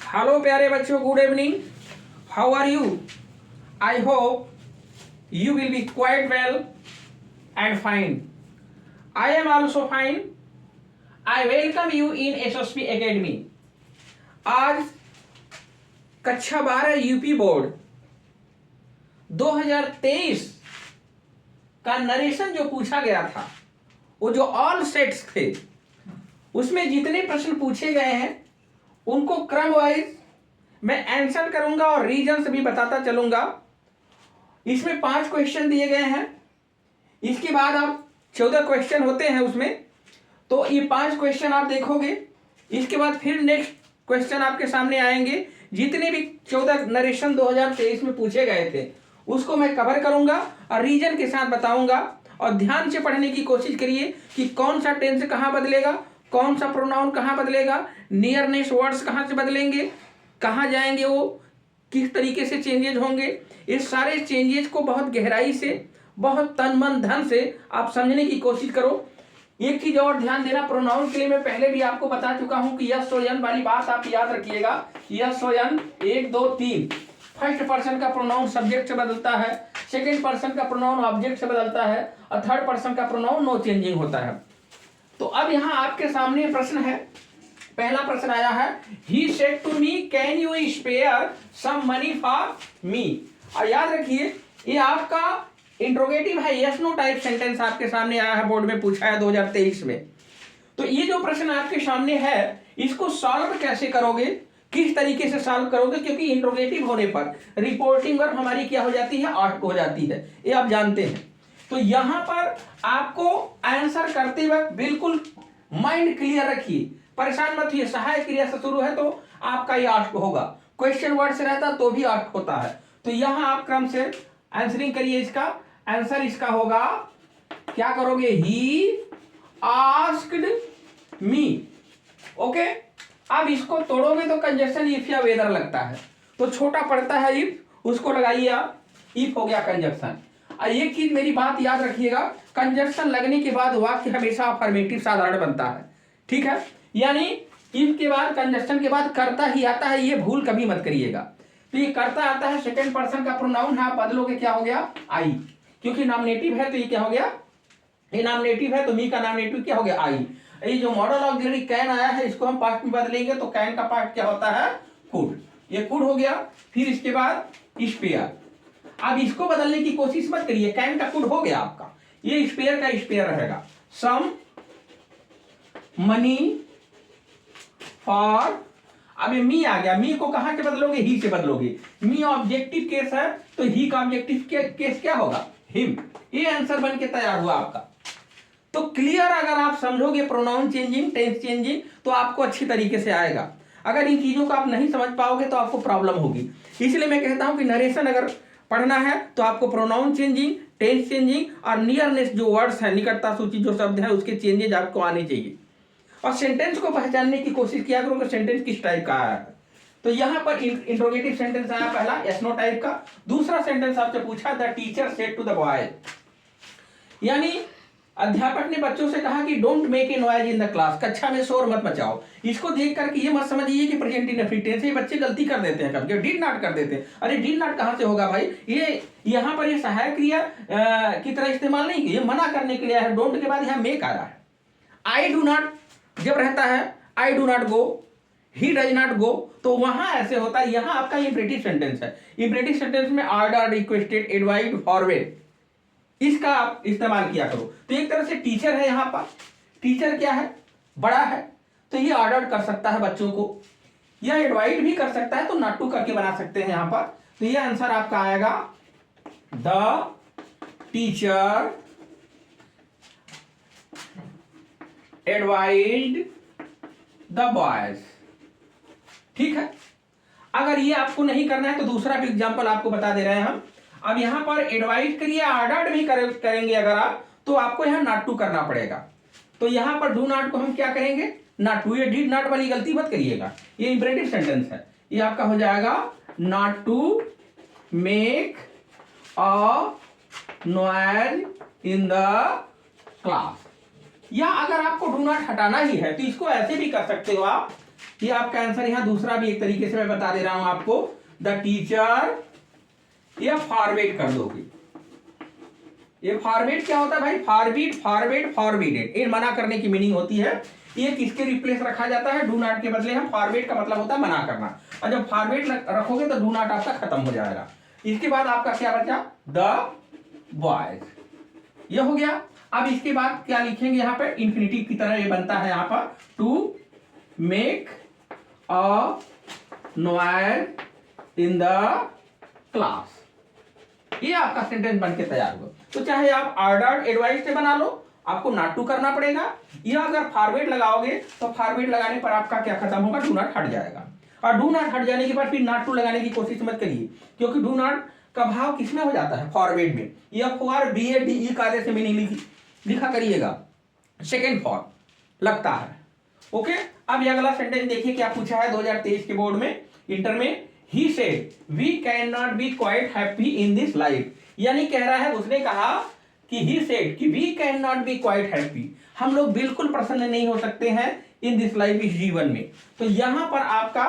Hello प्यारे बच्चों, good evening. How are you? I hope you will be quite well and fine. I am also fine. I welcome you in SSP Academy. आज कक्षा 12 UP board 2023 का narration जो पूछा गया था, वो जो ऑल सेट्स थे, उसमें जितने प्रश्न पूछे गए हैं उनको क्रम वाइज मैं आंसर करूंगा और रीजंस भी बताता चलूंगा. इसमें 5 क्वेश्चन दिए गए हैं. इसके बाद आप 14 क्वेश्चन होते हैं उसमें, तो ये 5 क्वेश्चन आप देखोगे. इसके बाद फिर नेक्स्ट क्वेश्चन आपके सामने आएंगे. जितने भी 14 नरेशन 2023 में पूछे गए थे उसको मैं कवर करूंगा और रीजन के साथ बताऊंगा. और ध्यान से पढ़ने की कोशिश करिए कि कौन सा टेंस कहाँ बदलेगा, कौन सा प्रोनाउन कहाँ बदलेगा, नियरनेस वर्ड्स कहाँ से बदलेंगे, कहाँ जाएंगे, वो किस तरीके से चेंजेज होंगे. इस सारे चेंजेज को बहुत गहराई से, बहुत तन मन धन से आप समझने की कोशिश करो. एक चीज और ध्यान देना, प्रोनाउन के लिए मैं पहले भी आपको बता चुका हूं कि यस और यन वाली बात आप याद रखिएगा. यस और यन 1 2 3. फर्स्ट पर्सन का प्रोनाउन सब्जेक्ट से बदलता है, सेकेंड पर्सन का प्रोनाउन ऑब्जेक्ट से बदलता है और थर्ड पर्सन का प्रोनाउन नो चेंजिंग होता है. तो अब यहाँ आपके सामने प्रश्न है. पहला प्रश्न आया है, he said to me can you spare some money for me. और याद रखिए ये आपका इंट्रोगेटिव है, यस नो टाइप सेंटेंस आपके सामने आया है, बोर्ड में पूछा है 2023 में. तो ये जो प्रश्न आपके सामने है इसको सॉल्व कैसे करोगे, किस तरीके से सॉल्व करोगे, क्योंकि इंट्रोगेटिव होने पर रिपोर्टिंग वर्ब हमारी क्या हो जाती है, आर्ट हो जाती है, ये आप जानते हैं. तो यहां पर आपको आंसर करते वक्त बिल्कुल माइंड क्लियर रखिए, परेशान मत होइए. सहायक क्रिया से शुरू है तो आपका ये आस्क होगा, क्वेश्चन वर्ड से रहता तो भी आस्क होता है. तो यहां आप क्रम से आंसरिंग करिए. इसका आंसर इसका होगा, क्या करोगे, ही आस्क्ड मी. ओके. अब इसको तोड़ोगे तो कंजक्शन इफ या वेदर लगता है, तो छोटा पड़ता है इफ, उसको लगाइए आप, इफ हो गया कंजक्शन. और एक चीज मेरी बात याद रखिएगा, कंजक्शन लगने के बाद वाक्य हमेशा अफर्मेटिव साधारण बनता है. ठीक है, यानी इफ के बाद कंजक्शन के बाद करता ही आता है, ये भूल कभी मत करिएगा. तो ये करता आता है, सेकंड पर्सन का प्रोनाउन है, आप बदलोगे क्या हो गया, आई, क्योंकि नॉमिनेटिव है तो ये क्या हो गया, ये नॉमिनेटिव है तो मी का नॉमिनेटिव क्या हो गया, आई. ये जो मॉडल ऑक्सिलरी कैन आया है इसको हम पास्ट में बदलेंगे तो कैन का पार्ट क्या होता है, कुड. ये कुड हो गया. फिर इसके बाद स्पेयर. अब इसको बदलने की कोशिश मत करिए, कैन का कुड हो गया आपका, ये स्पेयर का स्पेयर रहेगा. Some money for. अब ये मी आ गया, मी को कहां से बदलोगे, ही से बदलोगे. मी ऑब्जेक्टिव केस है तो ही का ऑब्जेक्टिव केस क्या होगा, हिम. ये आंसर बन के तैयार हुआ आपका. तो क्लियर अगर आप समझोगे प्रोनाउन चेंजिंग, टेंस चेंजिंग, तो आपको अच्छी तरीके से आएगा. अगर इन चीजों को आप नहीं समझ पाओगे तो आपको प्रॉब्लम होगी. इसलिए मैं कहता हूं कि नरेशन अगर पढ़ना है तो आपको प्रोनाउन चेंजिंग, टेंस चेंजिंग और नियरनेस जो वर्ड्स है, निकटता सूची जो शब्द है, उसके चेंजेज आपको आने चाहिए. और सेंटेंस को पहचानने की कोशिश किया करो कि सेंटेंस किस टाइप का आया है. तो यहां पर इंट्रोगेटिव सेंटेंस आया पहला, यस नो टाइप का. दूसरा सेंटेंस आपसे पूछा, the teacher said to the boy, यानी अध्यापक ने बच्चों से कहा कि don't make a noise in the class, कक्षा में शोर मत मचाओ. इसको देख करके ये मत समझिए कि प्रेजेंट इंडेफिनिट टेंस है, बच्चे गलती कर देते हैं कभी, डिड नॉट कर देते हैं. अरे डिड नॉट कहां से होगा भाई, ये यहां पर ये सहायक क्रिया की तरह इस्तेमाल नहीं की, ये मना करने के लिए है. डोंट के बाद यहां मेक आया है. आई डू नॉट जब रहता है, I do not go, he does not go, तो वहां ऐसे होता है. यहां आपका इंपरेटिव सेंटेंस है. इंपरेटिव सेंटेंस में ऑर्डर, रिक्वेस्टेड, एडवाइज्ड, फॉरवर्ड, इसका आप इस्तेमाल किया करो. तो एक तरह से टीचर है, यहां पर टीचर क्या है, बड़ा है, तो ये ऑर्डर कर सकता है बच्चों को, या एडवाइड भी कर सकता है, तो नॉट टू करके बना सकते हैं यहां पर. तो ये आंसर आपका आएगा, the teacher advised the boys. ठीक है. अगर ये आपको नहीं करना है तो दूसरा भी एग्जांपल आपको बता दे रहे हैं हम. अब यहां पर एडवाइज करिए, ऑर्डर्ड भी करेंगे अगर आप, तो आपको यहां नॉट टू करना पड़ेगा. तो यहां पर डू नॉट को हम क्या करेंगे, नॉट टू. ये डिड नॉट वाली गलती मत करिएगा, ये इंपरेटिव सेंटेंस है. ये आपका हो जाएगा, not to make a noise in the class. या अगर आपको डू नॉट हटाना ही है तो इसको ऐसे भी कर सकते हो आप, ये आपका आंसर यहाँ दूसरा भी एक तरीके से मैं बता दे रहा हूं आपको, द टीचर, ये फॉरवर्ड कर दोगे। ये फॉरवर्ड क्या होता है भाई? फॉरवर्ड, फॉरवर्ड, फॉरवर्डेड, ये मना करने की मीनिंग होती है। ये किसके रिप्लेस रखा जाता है? डू नॉट के बदले हम फॉरवर्ड का मतलब होता है मना करना, और जब फॉरवर्ड रखोगे तो डू नॉट आपका खत्म हो जाएगा। इसके बाद आपका क्या बचा? द बॉयज, ये हो गया। अब इसके बाद क्या लिखेंगे यहाँ पे? इंफिनिटिव की तरह ये बनता है यहाँ पर, to make a noise in the class, ये आपका सेंटेंस बनके तैयार हुआ। तो चाहे आप ऑर्डर्ड एडवाइस से बना लो, आपको नॉट टू करना पड़ेगा, या अगर फॉरवर्ड लगाओगे तो फॉरवर्ड लगाने पर आपका क्या खत्म होगा? डू नॉट हट जाएगा। और डू नॉट हट जाने के बाद फिर नॉट टू लगाने की कोशिश मत करिए, क्योंकि डू नॉट का भाव किसमें हो जाता है? फॉरवर्ड में। FORWARD कायदे से मीनिंग लिखा करिएगा, सेकेंड फॉर लगता है। ओके, अब ये अगला सेंटेंस देखिए क्या पूछा है 2023 के बोर्ड में, इंटर में। He said we cannot be quite happy in this life, यानी कह रहा है, उसने कहा कि ही सेड कि we cannot be quite happy, हम लोग बिल्कुल प्रसन्न नहीं हो सकते हैं इन दिस लाइफ, इस जीवन में। तो यहां पर आपका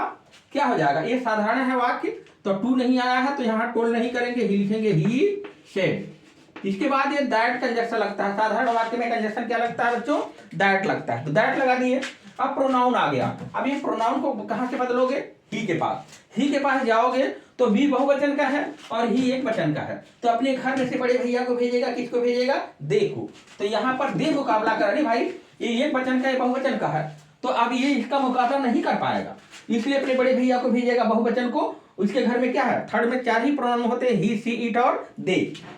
क्या हो जाएगा? ये साधारण है वाक्य, तो टू नहीं आया है तो यहां टोल नहीं करेंगे, ही लिखेंगे ही सेड। इसके बाद ये दैट कंजक्शन लगता है, साधारण वाक्य में कंजक्शन क्या लगता है बच्चों? दैट लगता है, तो दैट लगा दिए। अब प्रोनाउन आ गया, अब ये प्रोनाउन को कहां से बदलोगे? ही के पास। ही के पास जाओगे तो वी बहुवचन का है और ही एक वचन का है, तो अपने घर में से बड़े भैया को भेजेगा, किसको भेजेगा? दे को। तो यहाँ पर दे मुकाबला कर रही भाई, ये एक वचन का है, बहुवचन का है, तो अब ये इसका मुकाबला नहीं कर पाएगा, इसलिए अपने बड़े भैया को भेजेगा बहुवचन को। उसके घर में क्या है? थर्ड में 4 ही प्रोनाउन होते हैं, ही, सी, इट और दे,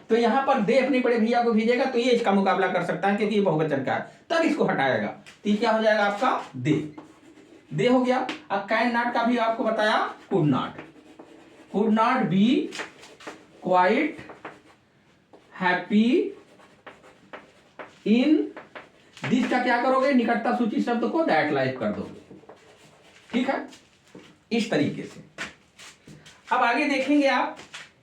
तो यहाँ पर दे अपने बड़े भैया को भेजेगा, तो ये इसका मुकाबला कर सकता है क्योंकि ये बहुवचन का है, तब इसको हटाएगा, तो ये क्या हो जाएगा आपका? दे हो गया। अब कैन नॉट का भी आपको बताया, could not be quite happy in this का क्या करोगे? निकटता सूची शब्द को दैट लाइक कर दोगे, ठीक है, इस तरीके से। अब आगे देखेंगे आप,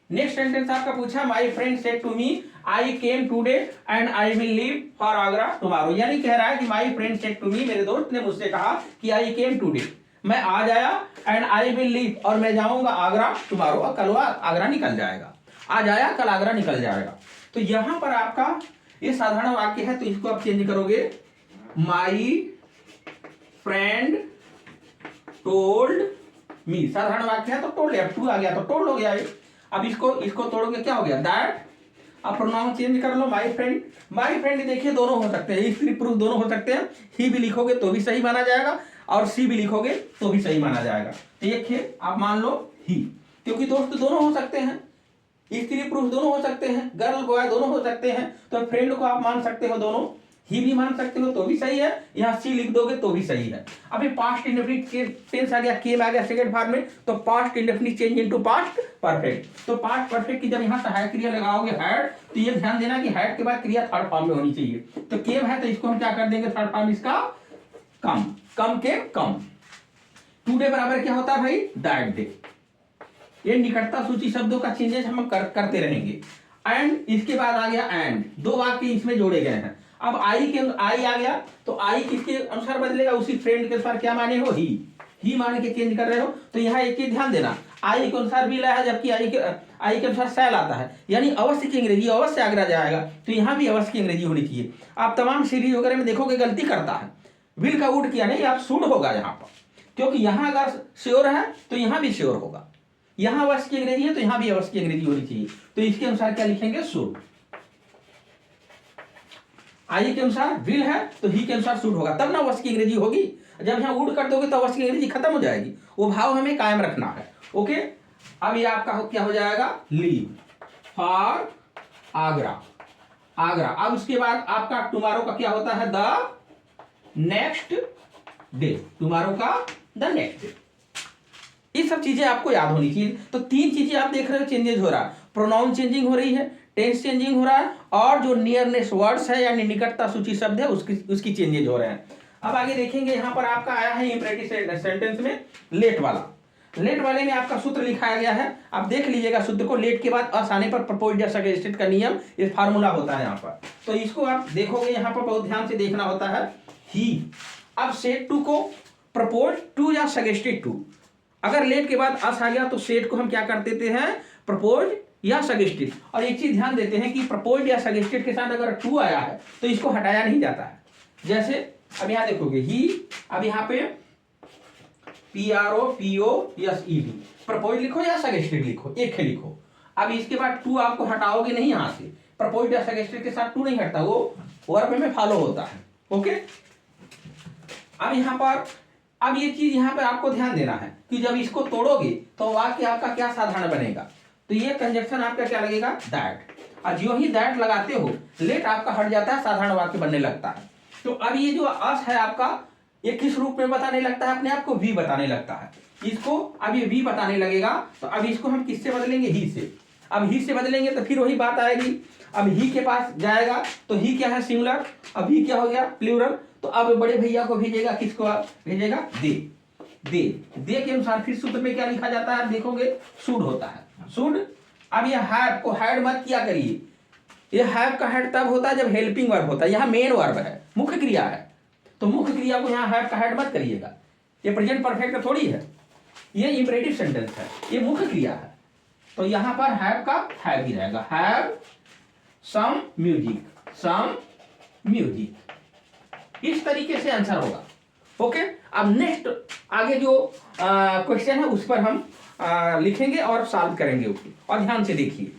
नेक्स्ट सेंटेंस आपका पूछा, my friend said to me I came today and I will leave for Agra tomorrow, यानी कह रहा है कि my friend said to me, मेरे दोस्त ने मुझसे कहा कि आई केम टुडे, मैं आज आया, एंड आई विल लीव, और मैं जाऊंगा आगरा टुमारो, और कल आगरा निकल जाएगा, आज आया कल आगरा निकल जाएगा। तो यहां पर आपका ये साधारण वाक्य है, तो इसको आप चेंज करोगे, माई फ्रेंड टोल्ड मी, साधारण वाक्य है तो टोल्ड, अब टू आ गया तो टोल्ड हो गया ये। अब इसको तोड़ोगे, क्या हो गया? दैट। अब प्रोनाउन चेंज कर लो, माई फ्रेंड देखिए दोनों हो सकते हैं, स्त्री पुरुष दोनों हो सकते हैं, ही भी लिखोगे तो भी सही माना जाएगा और सी भी लिखोगे तो भी सही माना जाएगा। देखिए आप मान लो ही, क्योंकि दोस्त दोनों हो सकते हैं, स्त्री पुरुष दोनों हो सकते हैं, गर्ल बॉय दोनों हो सकते हैं, तो फ्रेंड को आप मान सकते हो दोनों, ही भी मान सकते हो तो भी सही है, यहाँ सी लिख दोगे तो भी सही है। अभी पास्ट इंडेफिनिट टेंस आ गया, केम आ गया सेकंड फॉर्म में, तो past indefinite change into past perfect. तो पास्ट परफेक्ट की जब यहाँ सहायक क्रिया लगाओगे हैड, तो ये ध्यान देना कि हैड के बाद क्रिया थर्ड फॉर्म में होनी चाहिए, तो केम है तो इसको हम क्या कर देंगे? थर्ड फॉर्म इसका कम के कम। टुडे बराबर क्या होता है भाई? That day. ये निकटता सूची शब्दों का चेंजेस हम करते रहेंगे। एंड इसके बाद आ गया एंड, दो वाक्य इसमें जोड़े गए हैं। अब आई आ गया, तो आई किसके अनुसार बदलेगा? उसी फ्रेंड के अनुसार क्या माने हो? ही मान के चेंज कर रहे हो, तो यहाँ एक चीज ध्यान देना, आई के अनुसार भी लाया है, जबकि आई के अनुसार सैल आता है, यानी अवश्य की अंग्रेजी अवश्य आगरा जाएगा, तो यहाँ भी अवश्य की अंग्रेजी होनी चाहिए। आप तमाम सीरीज वगैरह में देखोगे गलती करता है, विल का वुड किया नहीं, आप शुड होगा यहाँ पर, क्योंकि यहाँ अगर श्योर है तो यहाँ भी श्योर होगा, यहाँ अवश्य की अंग्रेजी है तो यहाँ भी अवश्य की अंग्रेजी होनी चाहिए, तो इसके अनुसार क्या लिखेंगे? शुड। आई के अनुसार विल है तो ही के अनुसार शुड होगा, तब ना अवश्य की अंग्रेजी होगी। जब यहाँ वुड कर दोगे तो अवश्य की अंग्रेजी खत्म हो जाएगी, वो भाव हमें कायम रखना है। ओके, अब ये आपका क्या हो जाएगा? Leave for Agra. अब उसके बाद आपका टुमारो का क्या होता है? द नेक्स्ट डे, टुमारो का द नेक्स्ट डे। ये सब चीजें आपको याद होनी चाहिए। तो 3 चीजें आप देख रहे हो चेंजेस हो रहा है, प्रोनाउन चेंजिंग हो रही है, टेंस चेंजिंग हो रहा है, और जो नियरनेस वर्ड्स है यानी निकटता सूची शब्द है उसकी चेंजेज हो रहे हैं। अब आगे देखेंगे, यहाँ पर आपका आया है इंपरेटिव सेंटेंस में लेट वाला। लेट वाले में आपका सूत्र लिखाया गया है, आप देख लीजिएगा सूत्र को। लेट के बाद अस आने पर प्रपोज्ड या सजेस्टेड का नियम, ये फार्मूला होता है यहाँ पर, तो इसको आप देखोगे यहाँ पर बहुत ध्यान से देखना होता है। ही, अब सेड टू को प्रपोज टू या सजेस्टेड टू। अगर लेट के बाद अस आ गया तो सेट को हम क्या कर देते हैं, प्रपोज या सजेस्टेड। और एक चीज ध्यान देते हैं कि प्रपोज या सजेस्टेड के साथ अगर टू आया है तो इसको हटाया नहीं जाता है। जैसे अब यहां देखोगे ही, अब यहां पे PROPOSED, प्रपोज लिखो या सजेस्टेड लिखो, एक है लिखो। अब इसके बाद टू आपको हटाओगे नहीं यहां से, प्रपोज या सजेस्टेड के साथ टू नहीं हटता, वो वर्ब में फॉलो होता है। ओके, अब यहां पर अब ये चीज यहां पर आपको ध्यान देना है कि जब इसको तोड़ोगे तो वाक्य आपका क्या साधारण बनेगा। तो ये कंजक्शन आपका क्या लगेगा, दैट। और जो ही दैट लगाते हो लेट आपका हट जाता है, साधारण वाक्य बनने लगता है। तो अब ये जो अस है आपका, ये किस रूप में बताने लगता है अपने आप को, वी बताने लगता है। इसको अब ये वी बताने लगेगा तो अब इसको हम किससे बदलेंगे, ही से। अब ही से बदलेंगे तो फिर वही बात आएगी। अब ही के पास जाएगा तो ही क्या है, सिंगुलर। अब ही क्या हो गया, प्लूरल। तो अब बड़े भैया को भेजेगा, किसको भेजेगा, दे। दे के अनुसार फिर सूत्र में क्या लिखा जाता है, देखोगे शुड होता है, शुड। अब ये हैव को हैड मत किया करिए, ये हैव का हेड तब होता है जब हेल्पिंग वर्ब होता है, यहाँ मेन वर्ब है, मुख्य क्रिया है। तो मुख्य क्रिया को यहाँ हैव का हेड मत करिएगा, ये प्रेजेंट परफेक्ट थोड़ी है, ये इंपरेटिव सेंटेंस है, ये मुख्य क्रिया है। तो यहाँ पर हैव का हैव ही रहेगा, have some music, some music. इस तरीके से आंसर होगा। ओके, अब नेक्स्ट आगे जो क्वेश्चन है उस पर हम लिखेंगे और सॉल्व करेंगे उसको, और ध्यान से देखिए।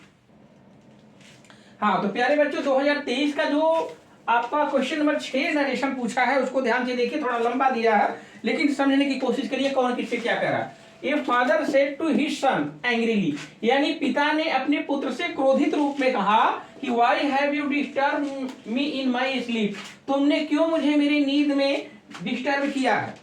हाँ तो प्यारे बच्चों, 2023 का जो आपका क्वेश्चन नंबर 6 नरेशन पूछा है उसको ध्यान से देखिए, थोड़ा लंबा दिया है लेकिन समझने की कोशिश करिए कौन किससे क्या कह रहा है। A father said to his son angrily, यानी पिता ने अपने पुत्र से क्रोधित रूप में कहा कि why have you disturb me in my sleep, तुमने क्यों मुझे मेरी नींद में डिस्टर्ब किया है,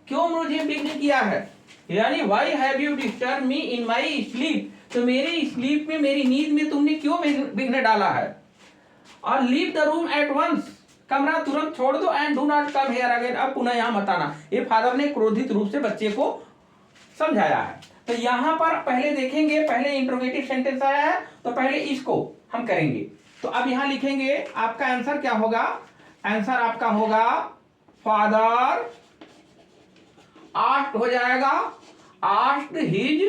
क्यों मुझे विघ्न किया है। यानी why have you disturb me in my sleep, तो मेरे स्लीप में, मेरी नींद में तुमने क्यों विघ्न डाला है। और leave the room at once, कमरा तुरंत छोड़ दो, and do not come here again, अब पुनः यहां मत आना। ये फादर ने क्रोधित रूप से बच्चे को समझाया है। तो यहां पर पहले देखेंगे, पहले इंट्रोगेटिव सेंटेंस आया है तो पहले इसको हम करेंगे। तो अब यहां लिखेंगे, आपका आंसर क्या होगा, आंसर आपका होगा फादर आस्क्ड हो जाएगा, आस्क्ड हिज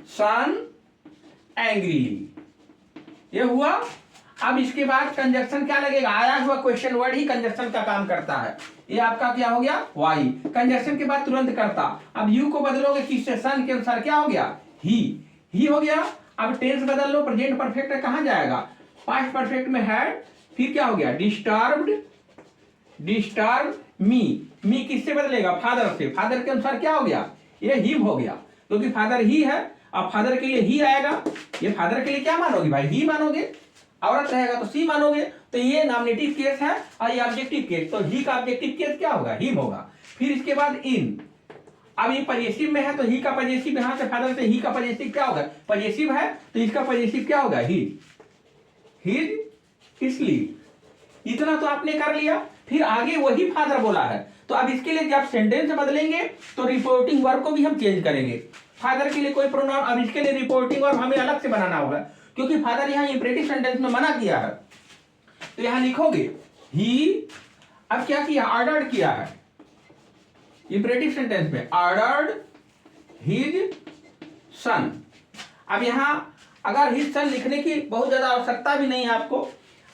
सन एंग्रीली, ये हुआ। अब इसके बाद कंजक्शन क्या लगेगा, आया हुआ क्वेश्चन वर्ड ही कंजक्शन का काम करता है। ये आपका क्या हो गया, वाई। कंजक्शन के बाद तुरंत करता। अब यू को बदलोगे किससे, सन के अनुसार, क्या हो गया, ही हो गया। अब टेंस बदल लो, प्रेजेंट परफेक्ट कहां जाएगा, पास्ट परफेक्ट में हैड, फिर क्या हो गया, डिस्टर्ब मी किससे बदलेगा, फादर से। फादर के अनुसार क्या हो गया, ये हिम हो गया, क्योंकि फादर ही है। अब फादर के लिए ही आएगा, ये फादर के लिए क्या मानोगे भाई, ही मानोगे। औरत रहेगा तो सी मानोगे। तो ये नॉमिनेटिव केस है और ये ऑब्जेक्टिव केस, तो ही का ऑब्जेक्टिव केस क्या होगा, हिम होगा। फिर इसके बाद इन, अब ये पजेसिव में है तो ही का पजेसिव, यहां से फादर से ही का पजेसिव क्या होगा, पजेसिव है तो इसका पजेसिव क्या होगा, हिज स्लीप। इतना तो आपने कर लिया। फिर आगे वही फादर बोला है, तो अब इसके लिए जब सेंटेंस बदलेंगे तो रिपोर्टिंग वर्ब को भी हम चेंज करेंगे। फादर के लिए कोई प्रोनाउन, अब इसके लिए रिपोर्टिंग वर्ब हमें अलग से बनाना होगा, क्योंकि फादर यहां इंपरेटिव सेंटेंस में मना किया है। तो यहां लिखोगे ही, अब क्या किया, ऑर्डर्ड किया है इंपरेटिव सेंटेंस में, ऑर्डर्ड हिज सन। अब यहां अगर हिज सन लिखने की बहुत ज्यादा आवश्यकता भी नहीं है आपको,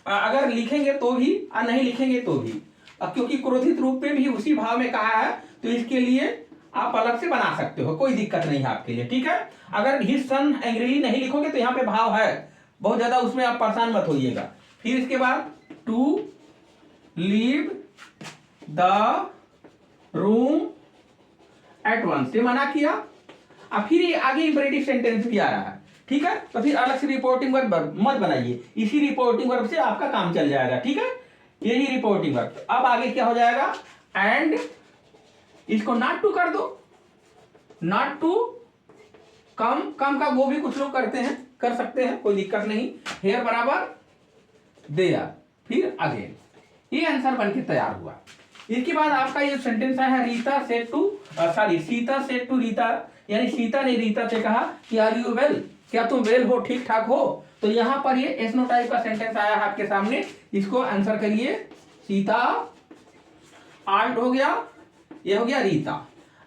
अगर लिखेंगे तो भी और नहीं लिखेंगे तो भी, क्योंकि क्रोधित रूप में भी उसी भाव में कहा है, तो इसके लिए आप अलग से बना सकते हो, कोई दिक्कत नहीं है आपके लिए, ठीक है। अगर हिज सन एंग्रीली नहीं लिखोगे तो यहाँ पे भाव है बहुत ज्यादा, उसमें आप परेशान मत होइएगा। फिर इसके बाद to leave the room at once, ये मना किया। अब फिर ये आगे इंपरेटिव सेंटेंस भी आ रहा है, ठीक है। तो फिर अलग से रिपोर्टिंग वर्ब मत बनाइए, इसी रिपोर्टिंग वर्ब से आपका काम चल जाएगा, ठीक है, यही रिपोर्टिंग वर्ब। अब आगे क्या हो जाएगा, एंड इसको नॉट टू कर दो, नॉट टू कम, कम का वो भी कुछ लोग करते हैं, कर सकते हैं, कोई दिक्कत नहीं। हेयर बराबर देयर, फिर अगेन, ये आंसर बनके तैयार हुआ। इसके बाद आपका ये सेंटेंस है, Rita said to, sorry Sita said to Rita, यानी सीता ने रीता से कहा कि आर यू वेल, क्या तुम वेल हो, ठीक ठाक हो। तो यहां पर ये एस नो टाइप का सेंटेंस आया है आपके सामने, इसको आंसर करिए। सीता आर्ट हो गया, ये हो गया रीता।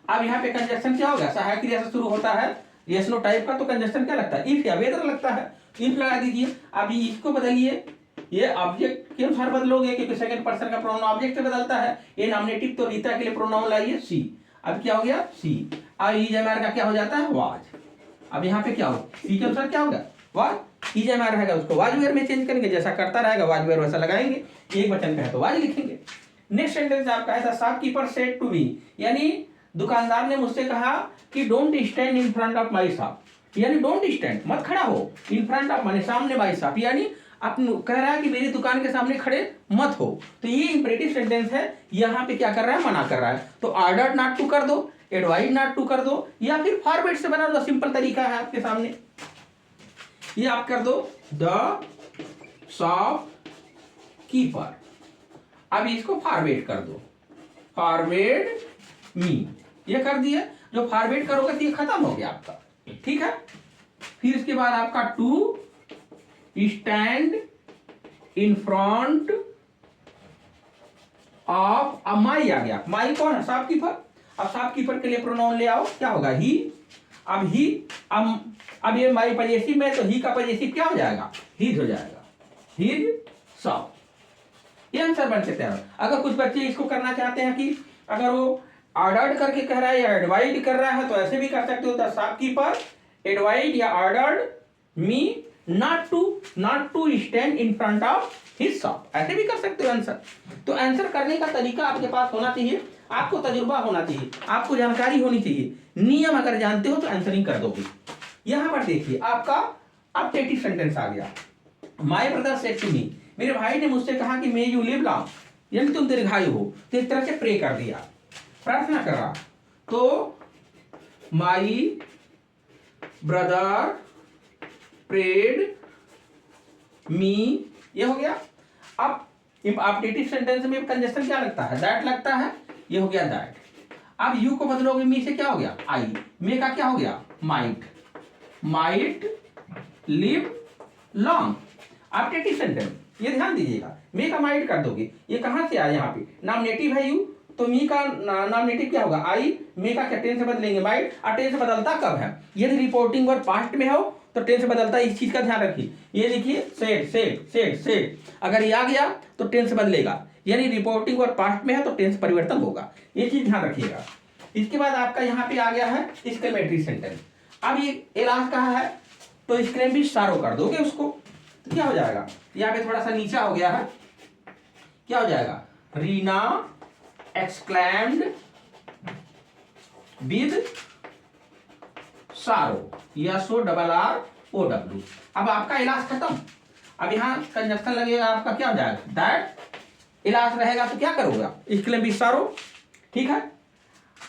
अब यहाँ पे कंजक्शन क्या होगा, सहायक क्रिया से शुरू होता है यस नो टाइप का, तो कंजक्शन क्या लगता है, इफ या वेदर लगता है, इफ लगा दीजिए। अब इसको बदलिए, ये ऑब्जेक्ट के अनुसार बदलोगे क्योंकि सेकंड पर्सन का प्रोनाउन ऑब्जेक्ट से बदलता है। ये नॉमिनेटिव, तो रीता के लिए प्रोनाउन लाइए सी। अब क्या हो गया सी। अब ईजेमार का क्या हो जाता है वाज। अब यहाँ पे क्या हो, सी के अनुसार क्या होगा वाज, ईजेमार रहेगा उसको वाज वेयर में चेंज करेंगे, जैसा करता रहेगा वाज वेयर वैसा लगाएंगे। एक वचन का है तो वाज लिखेंगे। नेक्स्ट सेंटेंस आपका है, the shopkeeper said to me, यानी दुकानदार ने मुझसे कहा कि don't stand in front of my shop, यानी डोंट स्टैंड मत खड़ा हो, इन फ्रंट ऑफ माने सामने माई शॉप, यानी आप कह रहा है कि मेरी दुकान के सामने खड़े मत हो। तो ये इंपरेटिव सेंटेंस है, यहाँ पे क्या कर रहा है, मना कर रहा है। तो ऑर्डर नॉट टू कर दो, एडवाइज नॉट टू कर दो, या फिर फॉरवर्ड से बना दो, सिंपल तरीका है आपके सामने। ये आप कर दो द शॉपकीपर। अब इसको फॉरवर्ड कर दो, फॉरवर्ड मी, ये कर दिया। जो फॉरवर्ड करोगे तो ये खत्म हो गया आपका, ठीक है। फिर इसके बाद आपका to stand in front of, अब माई आ गया, माई कौन है, शॉपकीपर। अब शॉपकीपर के लिए प्रोनाउन ले आओ, क्या होगा ही। अब ही, अब ये माई पजेसिव में, तो ही का पजेसिव क्या हो जाएगा, हिज हो जाएगा, हिज शॉप। ये आंसर बन सकते हैं। अगर कुछ बच्चे इसको करना चाहते हैं कि अगर वो ऑर्डर्ड करके कह रहा है या एडवाइड कर रहा है, तो ऐसे भी कर सकते हो, द शॉपकीपर एडवाइड या ordered me not to stand in front of his shop, ऐसे भी कर सकते हो आंसर। तो आंसर करने का तरीका आपके पास होना चाहिए, आपको तजुर्बा होना चाहिए, आपको जानकारी होनी चाहिए। नियम अगर जानते हो तो आंसरिंग कर दोगे। यहां पर देखिए आपका ऑब्जेक्टिव सेंटेंस आ गया, my brother said to me, मेरे भाई ने मुझसे कहा कि मे यू लिव लॉन्ग, यानी तुम दीर्घायु हो। तो एक तरह से प्रे कर दिया, प्रार्थना कर रहा। तो माय ब्रदर प्रेड मी, ये हो गया। अब ऑब्जेक्टिव सेंटेंस में कंजक्शन क्या लगता है, दैट लगता है, ये हो गया दैट। अब यू को बदलोगे मी से, क्या हो गया आई, मे का क्या हो गया might, might live long. Objective sentence ये ध्यान दीजिएगा, मे का माइट कर दोगे, ये कहां से आया, यहाँ पे नॉमिनेटिव है यू, तो मी का नॉमिनेटिव क्या होगा आई, मे का क्या टेंस से बदलेंगे माइट। और टेंस बदलता कब है, यदि रिपोर्टिंग वर्ब पास्ट में हो तो टेंस बदलता है, इस चीज का ध्यान रखिए। ये लिखिए सेड सेड सेड सेड, अगर ये आ गया तो टेंस बदलेगा, यानी रिपोर्टिंग वर्ब पास्ट में है तो टेंस परिवर्तन होगा, ये चीज ध्यान रखिएगा। इसके बाद आपका यहाँ पे आ गया है एक्सक्लेमेटरी सेंटेंस। अब ये एलास कहा है तो एक्सक्लेमेटरी सारो कर दोगे उसको, तो क्या हो जाएगा, यहाँ पे थोड़ा सा नीचा हो गया है, क्या हो जाएगा, रीना एक्सक्लेम्ड विद सारो, SORROW। अब आपका इलाज खत्म। अब यहाँ कंजक्शन लगेगा, आपका क्या हो जाएगा, दैट। इलाज रहेगा तो क्या करोगे, एक्सक्लेम विद सारो, ठीक है।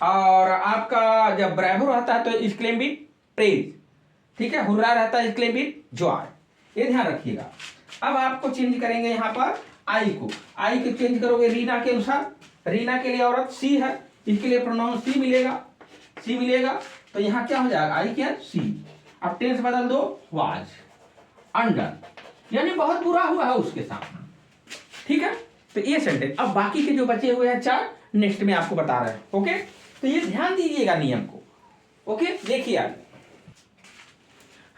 और आपका जब ब्रेवो रहता है तो एक्सक्लेम विद प्रेज, ठीक है। हुर्रा रहता है एक्सक्लेम विद जॉय, ये ध्यान रखिएगा। अब आपको चेंज करेंगे यहाँ पर आई को चेंज करोगे रीना के अनुसार। रीना के लिए औरत सी है, इसके लिए प्रोनाउन सी मिलेगा, तो यहाँ क्या हो जाएगा आई क्या सी। अब टेंस बदल दो वाज, अंडर, यानी बहुत बुरा हुआ है उसके साथ, ठीक है। तो ये सेंटेंस। अब बाकी के जो बचे हुए हैं चार नेक्स्ट में आपको बता रहे हैं, ओके। तो ये ध्यान दीजिएगा नियम को, ओके। देखिए आप,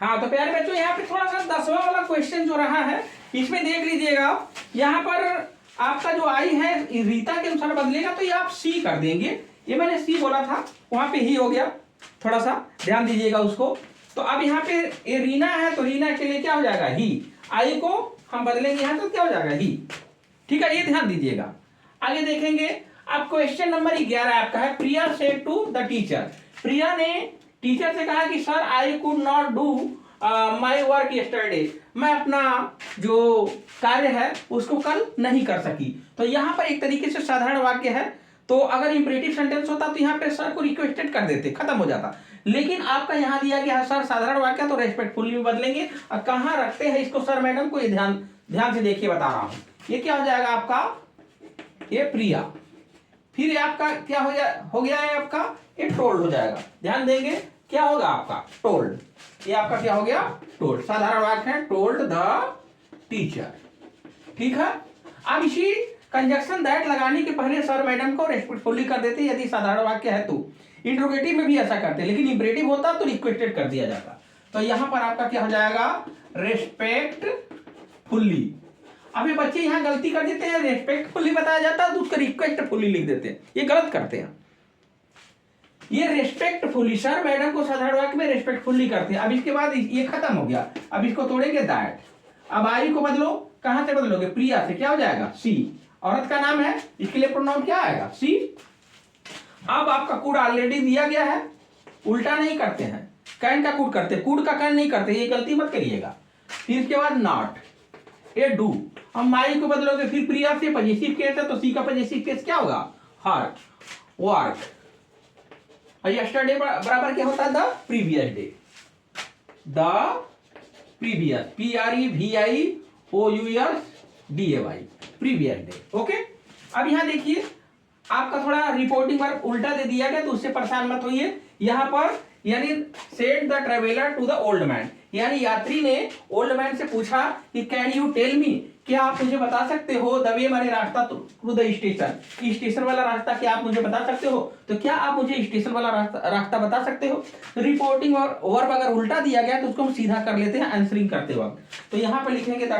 हाँ तो प्यारे बच्चों यहाँ पे थोड़ा सा 10वां वाला क्वेश्चन जो रहा है इसमें देख लीजिएगा आप, यहाँ पर आपका जो आई है रीता के अनुसार बदलेगा तो ये आप सी कर देंगे, ये मैंने सी बोला था, वहां पे ही हो गया, थोड़ा सा ध्यान दीजिएगा उसको। तो अब यहाँ पे ये रीना है तो रीना के लिए क्या हो जाएगा ही, आई को हम बदलेंगे यहाँ तो क्या हो जाएगा ही, ठीक है, ये ध्यान दीजिएगा। आगे देखेंगे, अब क्वेश्चन नंबर 11 आपका है, प्रिया सेड टू द टीचर, प्रिया ने टीचर से कहा कि sir I could not do my work yesterday, मैं अपना जो कार्य है उसको कल नहीं कर सकी। तो यहाँ पर एक तरीके से साधारण वाक्य है, तो अगर इंपरेटिव सेंटेंस होता तो यहाँ पे सर को रिक्वेस्टेड कर देते, खत्म हो जाता। लेकिन आपका यहाँ दिया गया है सर साधारण वाक्य, तो रेस्पेक्टफुली में बदलेंगे। और कहाँ रखते हैं इसको सर मैडम को, ये ध्यान से देखिए बता रहा हूँ। ये क्या हो जाएगा आपका, ये प्रिया, फिर ये आपका क्या हो गया है आपका, ये टोल्ड हो जाएगा, ध्यान देंगे क्या होगा आपका टोल्ड, ये आपका क्या हो गया टोल्ड, साधारण वाक्य है टोल्ड द टीचर, ठीक है। अब इसी कंजक्शन दैट लगाने के पहले सर मैडम को रेस्पेक्टफुली कर देते यदि साधारण वाक्य है तो। इंट्रोगेटिव में भी ऐसा करते हैं, लेकिन इंपरेटिव होता तो रिक्वेस्टेड कर दिया जाता। तो यहां पर आपका क्या हो जाएगा, रेस्पेक्टफुली। अभी बच्चे यहां गलती कर देते हैं, रेस्पेक्टफुली बताया जाता है तो उसको रिक्वेस्टफुली लिख देते हैं, ये गलत करते हैं। ये रेस्पेक्टफुली, सर मैडम को साधारण वाक्य में रेस्पेक्टफुली करते हैं। अब इसके बाद ये खत्म हो गया, अब इसको तोड़ेंगे दैट। अब आई को बदलो, कहां से बदलोगे, प्रिया से, क्या हो जाएगा सी। औरत का नाम है, इसके लिए प्रोनाउन क्या आएगा सी। अब आपका कुड ऑलरेडी दिया गया है, उल्टा नहीं करते हैं, कैन का कुड करते, कुड का कैन नहीं करते, ये गलती मत करिएगा। फिर इसके बाद नॉट, ए डू। हम माई को बदलोगे, फिर प्रिया से पजेसिव केस है तो सी का पजेसिव केस क्या होगा, हर, वर्क। और यस्टरडे बराबर क्या होता है, the previous day, the previous, PREVIOUSDAY, previous day. Okay, अब यहां देखिए आपका थोड़ा रिपोर्टिंग वर्क उल्टा दे दिया गया तो उससे परेशान मत होइए। यहां पर यानी said the traveller to the old man, यानी यात्री ने ओल्ड मैन से पूछा कि कैन यू टेल मी, क्या आप मुझे बता सकते हो, द वे माने रास्ता टू द स्टेशन, स्टेशन वाला रास्ता क्या आप मुझे बता सकते हो। तो क्या आप मुझे स्टेशन वाला रास्ता बता सकते हो। रिपोर्टिंग और वर्ब अगर उल्टा दिया गया तो उसको हम सीधा कर लेते हैं आंसरिंग करते वक्त। तो यहां पर लिखेंगे द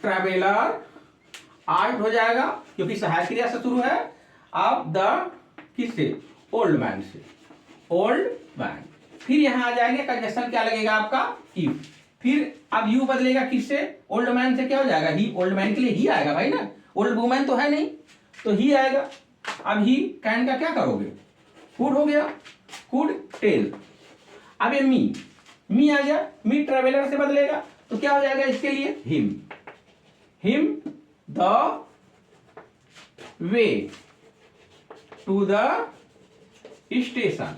ट्रेवलर आर्ट हो जाएगा क्योंकि सहायक क्रिया से शुरू है। अब द किससे, ओल्ड मैन से, ओल्ड मैन। फिर यहां आ जाएंगे, कंजक्शन क्या लगेगा आपका, इफ। फिर अब यू बदलेगा किससे, ओल्ड मैन से, क्या हो जाएगा ही, ओल्ड मैन के लिए ही आएगा भाई ना, ओल्ड वुमेन तो है नहीं तो ही आएगा। अब ही कैन का क्या करोगे, कुड हो गया, कुड टेल। अब ये मी आ गया, मी ट्रेवलर से बदलेगा तो क्या हो जाएगा इसके लिए, him the way to the station.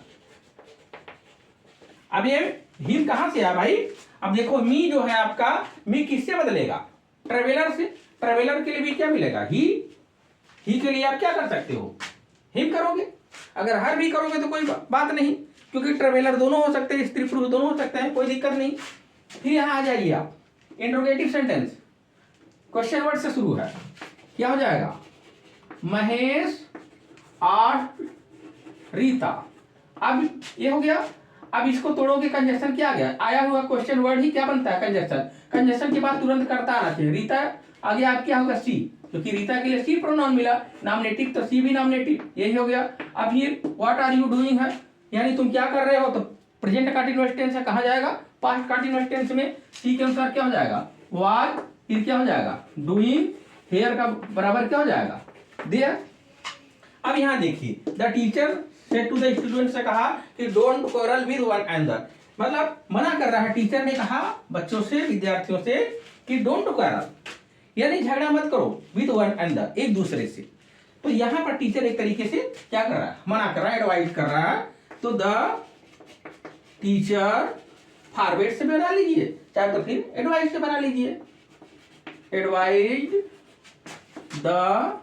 अब ये हिम कहां से आया भाई, अब देखो मी जो है आपका, मी किससे बदलेगा, ट्रेवलर से। ट्रेवलर के लिए भी क्या मिलेगा, ही के लिए आप क्या कर सकते हो, हिम करोगे। अगर हर भी करोगे तो कोई बात नहीं, क्योंकि ट्रेवलर दोनों हो सकते हैं, स्त्री पुरुष दोनों हो सकते हैं, कोई दिक्कत नहीं। फिर यहां आ जाइए आप, इंट्रोगेटिव सेंटेंस क्वेश्चन वर्ड से शुरू है, क्या हो जाएगा, महेश आठ रीता। अब ये हो गया, अब इसको तोड़ोगे, कंजक्शन क्या आ गया, आया हुआ क्वेश्चन वर्ड ही क्या बनता है, कंजक्शन। कंजक्शन के बाद तुरंत करता आना चाहिए, रीता आगे आप क्या होगा, सी, क्योंकि रीता के लिए सी प्रोनाउन मिला, नामनेटिव तो सी भी नामनेटिव, यही हो गया। अब ये व्हाट आर यू डूइंग है, यानी तुम क्या कर रहे हो, तो प्रेजेंट कंटीन्यूअस टेंस है, कहा जाएगा पास्ट कंटीन्यूअस टेंस में, सी के अनुसार क्या हो जाएगा, वाज, फिर क्या हो जाएगा, डूइंग, हेयर का बराबर क्या हो जाएगा, देयर। अब यहां देखिए, the teacher said to the student से कहा कि don't quarrel with one another, मतलब मना कर रहा है, टीचर ने कहा बच्चों से, विद्यार्थियों से कि डोंट क्वारल, यानी झगड़ा मत करो, विद वन अनदर, एक दूसरे से। तो यहां पर टीचर एक तरीके से क्या कर रहा है, मना कर रहा है, एडवाइज कर रहा है। तो द टीचर फॉरवर्ड से बना लीजिए, चाहे तो फिर एडवाइज से बना लीजिए, एडवाइज द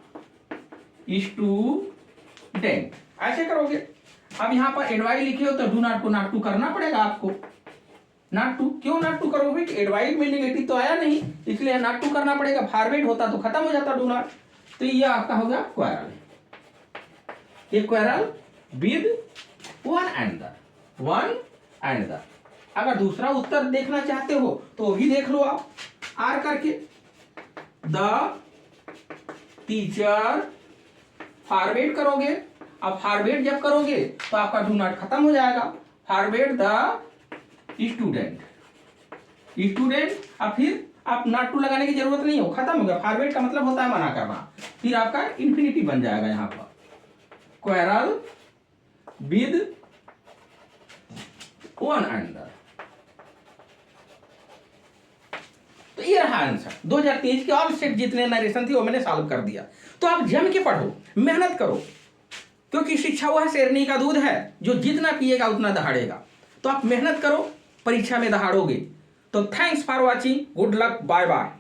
स्टूडेंट, ऐसे करोगे। अब यहां पर एडवाइज लिखे हो तो डू नॉट को नॉट टू करना पड़ेगा आपको, नॉट टू, क्यों नॉट टू करोगे, एडवाइज में नेगेटिव तो आया नहीं, इसलिए नॉट टू करना पड़ेगा, फॉरवर्ड होता तो खत्म हो जाता डू नॉट। तो ये आपका हो गया क्वारल, ये क्वारल विद वन अनदर। अगर दूसरा उत्तर देखना चाहते हो तो वो भी देख लो आप, आर करके, द टीचर फॉरवर्ड करोगे। अब फॉरवर्ड जब करोगे तो आपका डू नॉट खत्म हो जाएगा, फॉरवर्ड द स्टूडेंट। अब फिर आप नॉट टू लगाने की जरूरत नहीं हो, खत्म हो गया, फॉरवर्ड का मतलब होता है मना करना, फिर आपका इंफिनिटी बन जाएगा यहां पर, क्वारल विद वन अनदर। तो ये रहा आंसर। 2023 के ऑल सेट जितने नरेशन थी वो मैंने सॉल्व कर दिया। तो आप जम के पढ़ो, मेहनत करो, क्योंकि शिक्षा वह शेरनी का दूध है जो जितना पिएगा उतना दहाड़ेगा। तो आप मेहनत करो, परीक्षा में दहाड़ोगे। तो thanks for watching, good luck, bye bye.